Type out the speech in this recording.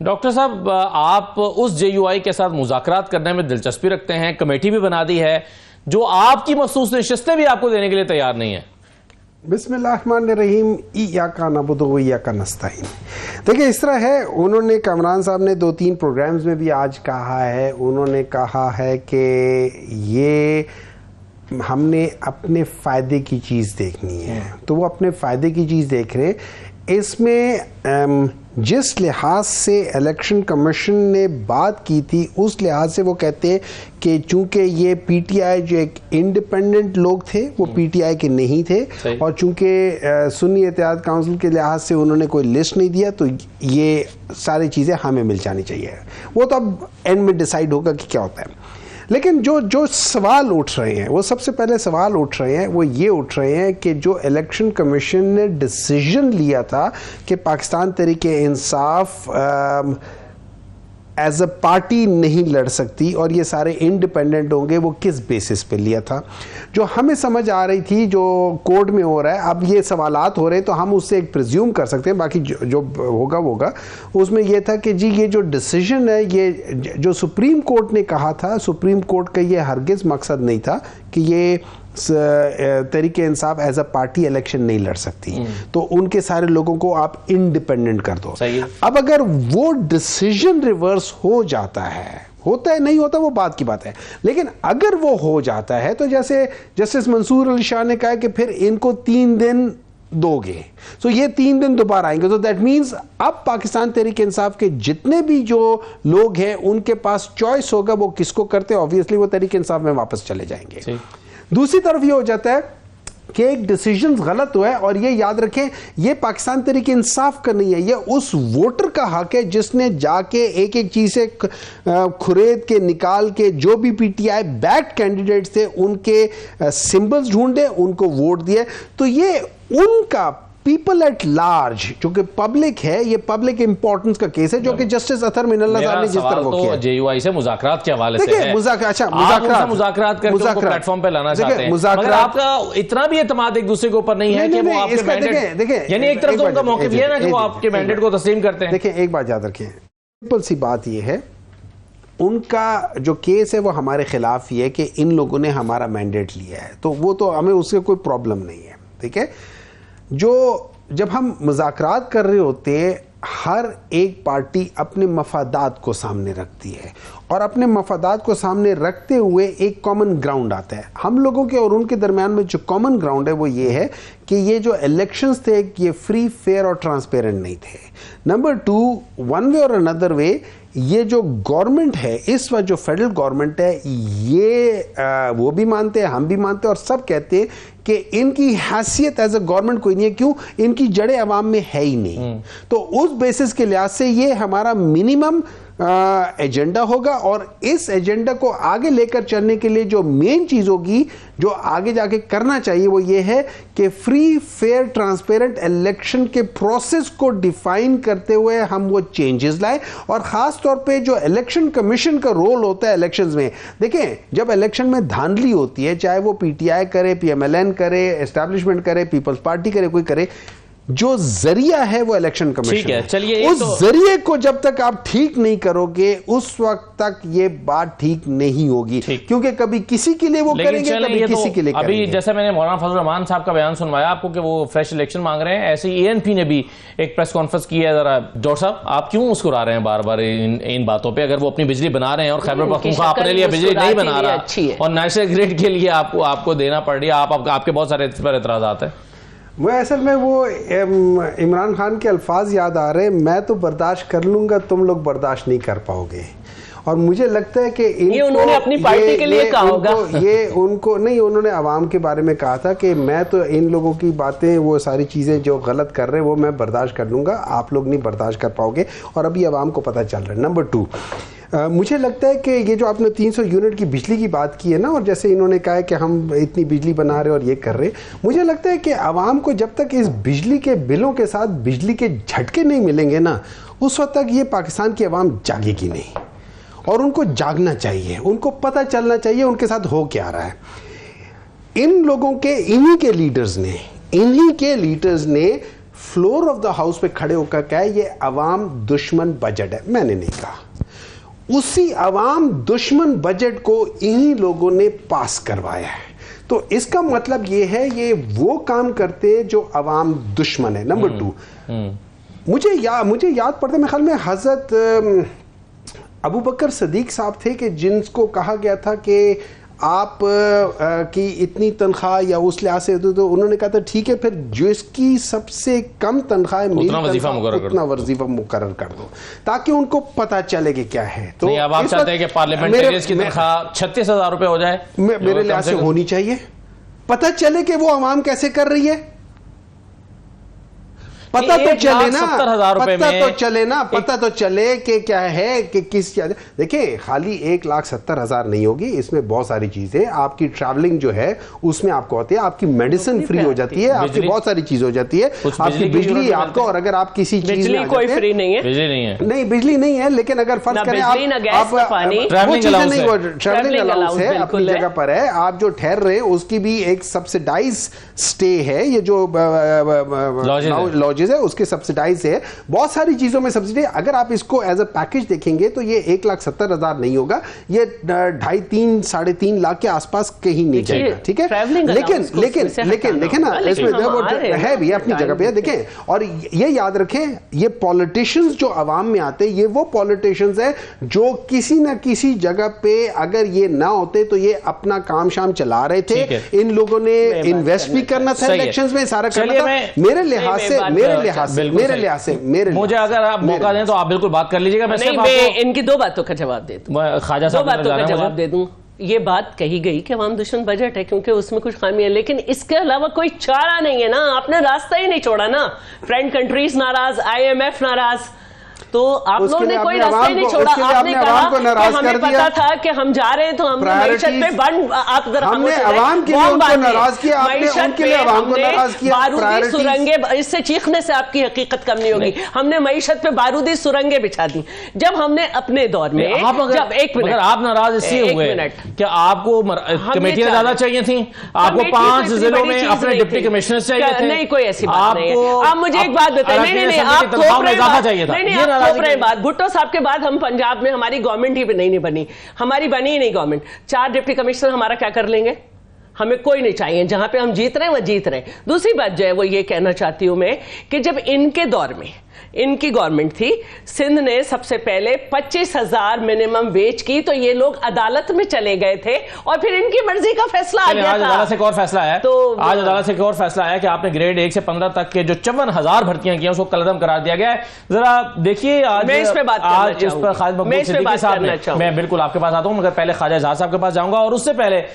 Doctor साहब, आप उस JUI के साथ मुज़ाकरात करने में दिलचस्पी रखते हैं, कमेटी भी बना दी है, जो आपकी मखसूस नशिस्तें भी आपको देने के लिए तैयार नहीं है। बिस्मिल्लाहिर्रहमानिर्रहीम, इय्याका नअबुदु व इय्याका नस्तईन। देखिए, इस तरह है, उन्होंने कामरान साहब ने 2-3 प्रोग्राम्स में भी आज कहा है, उन्होंने कहा है कि ये हमने अपने फ़ायदे की चीज़ देखनी है, तो वो अपने फ़ायदे की चीज़ देख रहे हैं। इसमें जिस लिहाज से इलेक्शन कमीशन ने बात की थी, उस लिहाज से वो कहते हैं कि चूंकि ये PTI जो एक इंडिपेंडेंट लोग थे, वो PTI के नहीं थे, और चूंकि सुन्नी इत्तेहाद काउंसिल के लिहाज से उन्होंने कोई लिस्ट नहीं दिया, तो ये सारी चीज़ें हमें मिल जानी चाहिए। वो तो अब एंड में डिसाइड होगा कि क्या होता है। लेकिन जो सवाल उठ रहे हैं, वो सबसे पहले सवाल उठ रहे हैं, वो ये उठ रहे हैं कि जो इलेक्शन कमीशन ने डिसीजन लिया था कि Pakistan Tehreek Insaf as a party नहीं लड़ सकती और ये सारे इंडिपेंडेंट होंगे, वो किस बेसिस पे लिया था। जो हमें समझ आ रही थी जो कोर्ट में हो रहा है, अब ये सवालात हो रहे हैं तो हम उससे एक प्रिज्यूम कर सकते हैं, बाकी जो होगा वो होगा। उसमें ये था कि जी ये जो डिसीजन है, ये जो सुप्रीम कोर्ट ने कहा था, सुप्रीम कोर्ट का ये हरगिज़ मकसद नहीं था कि ये Tehreek Insaf as a party election नहीं लड़ सकती, तो उनके सारे लोगों को आप इंडिपेंडेंट कर दो। अब अगर वो डिसीजन रिवर्स हो जाता है, होता है नहीं होता वो बात की बात है, लेकिन अगर वो हो जाता है तो जैसे जस्टिस मंसूर अली शाह ने कहा कि फिर इनको 3 दिन दोगे, तो ये 3 दिन दोबारा आएंगे, तो दैट मीन्स अब पाकिस्तान तहरीक इंसाफ के जितने भी जो लोग हैं उनके पास चॉइस होगा वो किसको करते हैं, ऑब्वियसली वो तहरीक इंसाफ में वापस चले जाएंगे। दूसरी तरफ ये हो जाता है कि एक डिसीजन गलत हुआ है, और ये याद रखें ये पाकिस्तान तहरीक इंसाफ का नहीं है, ये उस वोटर का हक है जिसने जाके एक एक चीज से खुरेद के निकाल के जो भी PTI बैक्ड कैंडिडेट्स थे उनके सिंबल्स ढूंढे, उनको वोट दिए। तो ये उनका पीपल एट लार्ज जो कि पब्लिक है, ये पब्लिक इंपॉर्टेंस का केस है, जो कि जस्टिस अतर मिनल्ला साहब ने जिस तरह वो किया। JUI से मुज़ाकरात के हवाले से है। मुज़ाकरात करके उनको प्लेटफॉर्म पे लाना चाहते हैं, मगर आपका इतना भी एतमाद एक दूसरे के ऊपर नहीं है कि वो आपके मैंडेट, देखिए यानी एक तरफ तो उनका मौक़िफ़ ये है ना कि वो आपके मैंडेट को तस्लीम करते हैं। देखिए एक बात याद रखें, सिंपल सी बात ये है, उनका जो केस है वो हमारे खिलाफ ही है कि इन लोगों ने हमारा मैंडेट लिया है, तो वो तो हमें उससे कोई प्रॉब्लम नहीं है, ठीक है। जब हम मुज़ाकरात कर रहे होते हैं, हर एक पार्टी अपने मफादात को सामने रखती है, और अपने मफादात को सामने रखते हुए एक कॉमन ग्राउंड आता है। हम लोगों के और उनके दरमियान में जो कॉमन ग्राउंड है वो ये है कि ये जो इलेक्शंस थे ये फ्री, फेयर और ट्रांसपेरेंट नहीं थे। नंबर 2, वन वे और अनदर वे, ये जो गवर्नमेंट है इस वक्त, जो फेडरल गवर्नमेंट है, ये वो भी मानते हैं, हम भी मानते हैं, और सब कहते हैं कि इनकी हैसियत एज अ गवर्नमेंट कोई नहीं है। क्यों? इनकी जड़ें अवाम में है ही नहीं। तो उस बेसिस के लिहाज से ये हमारा मिनिमम एजेंडा होगा, और इस एजेंडा को आगे लेकर चलने के लिए जो मेन चीज होगी, जो आगे जाके करना चाहिए, वो ये है कि फ्री, फेयर, ट्रांसपेरेंट इलेक्शन के प्रोसेस को डिफाइन करते हुए हम वो चेंजेस लाए। और खास तौर पे जो इलेक्शन कमीशन का रोल होता है इलेक्शंस में, देखें जब इलेक्शन में धांधली होती है, चाहे वो PTI करे, PMLN करे, एस्टैब्लिशमेंट करे, पीपल्स पार्टी करे, कोई करे, जो जरिया है वो इलेक्शन कमीशन है। चलिए, उस जरिए को जब तक आप ठीक नहीं करोगे, उस वक्त तक ये बात ठीक नहीं होगी, क्योंकि कभी किसी के लिए वो करेंगे, कभी किसी के लिए करेंगे। अभी जैसे मैंने मौलाना फजल रहमान साहब का बयान सुनवाया आपको कि वो फ्रेश इलेक्शन मांग रहे हैं, ऐसे ही ANP ने भी एक प्रेस कॉन्फ्रेंस की है। जरा डॉक्टर साहब, आप क्यों मुस्कुरा रहे हैं बार बार इन बातों पर? अगर वो अपनी बिजली बना रहे हैं और खैबर पख्तूनख्वा अपने लिए बिजली नहीं बना रहा और नेशनल ग्रिड के लिए आपको देना पड़ रही है, आपके बहुत सारे इस पर एतराज़ात हैं। वो असल में वो इमरान खान के अल्फाज याद आ रहे हैं, मैं तो बर्दाश्त कर लूँगा, तुम लोग बर्दाश्त नहीं कर पाओगे। और मुझे लगता है कि उन्होंने अपनी पार्टी के लिए कहा होगा, ये उनको नहीं, उन्होंने आवाम के बारे में कहा था कि मैं तो इन लोगों की बातें, वो सारी चीज़ें जो गलत कर रहे हैं वो मैं बर्दाश्त कर लूँगा, आप लोग नहीं बर्दाश्त कर पाओगे, और अभी आवाम को पता चल रहा है। नंबर 2, मुझे लगता है कि ये जो आपने 300 यूनिट की बिजली की बात की है ना, और जैसे इन्होंने कहा है कि हम इतनी बिजली बना रहे और ये कर रहे, मुझे लगता है कि आवाम को जब तक इस बिजली के बिलों के साथ बिजली के झटके नहीं मिलेंगे ना, उस वक्त तक ये पाकिस्तान की आवाम जागेगी नहीं, और उनको जागना चाहिए, उनको पता चलना चाहिए उनके साथ हो क्या रहा है। इन लोगों के, इन्हीं के लीडर्स ने फ्लोर ऑफ द हाउस पे खड़े होकर कहा ये अवाम दुश्मन बजट है, मैंने नहीं कहा। उसी अवाम दुश्मन बजट को इन्हीं लोगों ने पास करवाया है। तो इसका मतलब ये है ये वो काम करते जो अवाम दुश्मन है। नंबर 2, मुझे याद पड़ता है, मेरे ख्याल में हजरत अबू बकर सदीक साहब थे कि जिनको कहा गया था कि आप की इतनी तनख्वाह या उस लिहाज से, तो उन्होंने कहा था ठीक है, फिर जो इसकी सबसे कम तनख्वाह है उतना वजीफा मुकर्रर कर दो, ताकि उनको पता चले कि क्या है। तो नहीं, अब आप चाहते हैं कि पार्लियामेंटेरियंस की तनख्वाह 36,000 रुपए हो जाए? मेरे लिहाज से होनी चाहिए, पता चले कि वो आवाम कैसे कर रही है, पता तो चले ना, पता तो चले कि क्या है कि किस। देखिए खाली 1,70,000 नहीं होगी, इसमें बहुत सारी चीजें, आपकी ट्रैवलिंग जो है उसमें आपको होती है, आपकी मेडिसिन फ्री हो जाती है, आपकी बहुत सारी चीज हो जाती है, आपकी बिजली आपको, और अगर आप किसी चीज में कोई फ्री नहीं है, बिजली नहीं है, नहीं बिजली नहीं है, लेकिन अगर फर्ज करें आप ट्रैवलिंग अलाउंस है अपनी जगह पर है, आप जो ठहर रहे हैं उसकी भी एक सब्सिडाइज स्टे है, ये जो लॉजेस है उसके सब्सिडाइज है, बहुत सारी चीजों में सब्सिडी। अगर आप इसको एज अ पैकेज देखेंगे तो ये 1,70,000 नहीं होगा, ये 2.5, 3.5 लाख के आसपास कहीं नहीं जाएगा, ठीक है। लेकिन देखें ना, इसमें है भी अपनी जगह पे, देखें। और ये याद रखें, ये पॉलिटिशियंस जो अवाम में आते हैं, ये वो पॉलिटिशियंस है जो किसी ना किसी जगह पे अगर ये ना होते तो ये अपना काम शाम चला रहे थे, इन लोगों ने इन्वेस्ट भी करना था इलेक्शंस में, सारा करना था। मेरे लिहाज से मुझे अगर आप मौका दें तो आप बिल्कुल बात कर लीजिएगा। मैं इनकी 2 बातों का जवाब दे दूं, ख्वाजा साहब 2 बातों का जवाब दे दूं। ये बात कही गई कि अवाम दुश्मन बजट है क्योंकि उसमें कुछ खामी है, लेकिन इसके अलावा कोई चारा नहीं है ना, आपने रास्ता ही नहीं छोड़ा ना। फ्रेंड कंट्रीज नाराज, IMF नाराज, तो आप लोगों ने कोई रास्ता ही नहीं छोड़ा। आपने कहा कि हमें पता था कि हम जा रहे हैं तो हमने मईशत पे बंद, आप जरा बारूदी सुरंगे, इससे चीखने से आपकी हकीकत कम नहीं होगी, हमने मईशत पे बारूदी सुरंगे बिछा दी। जब हमने अपने दौर में, जब एक मिनट, आप नाराज इसलिए हुए क्या आपको कमेटियां ज्यादा चाहिए थी? आपको 5 जिलों में अपने डिप्टी कमिश्नर चाहिए थे? नहीं, कोई ऐसी बात नहीं है। आप मुझे एक बात बताइए, नहीं आप थोप रहे बात। भुट्टो साहब के बाद हम पंजाब में हमारी गवर्नमेंट ही नहीं बनी, हमारी बनी ही नहीं गवर्नमेंट। 4 डिप्टी कमिश्नर हमारा क्या कर लेंगे? हमें कोई नहीं चाहिए, जहां पे हम जीत रहे हैं वह जीत रहे हैं। दूसरी बात जो है वो ये कहना चाहती हूं मैं कि जब इनके दौर में इनकी गवर्नमेंट थी, सिंध ने सबसे पहले 25,000 मिनिमम वेज की, तो ये लोग अदालत में चले गए थे और फिर इनकी मर्जी का फैसला आ गया था। अदालत से एक और फैसला आया, तो आज अदालत से एक और फैसला आया कि आपने ग्रेड 1 से 15 तक के जो 54,000 भर्तियां की उसको कलअदम करार दिया गया है। जरा देखिए आज मैं इस पे बात आज इस पर खालिद मकबूल सिद्दीकी साहब, मैं बिल्कुल आपके पास आता हूं, मगर पहले ख्वाजा इजहार साहब के पास जाऊंगा और उससे पहले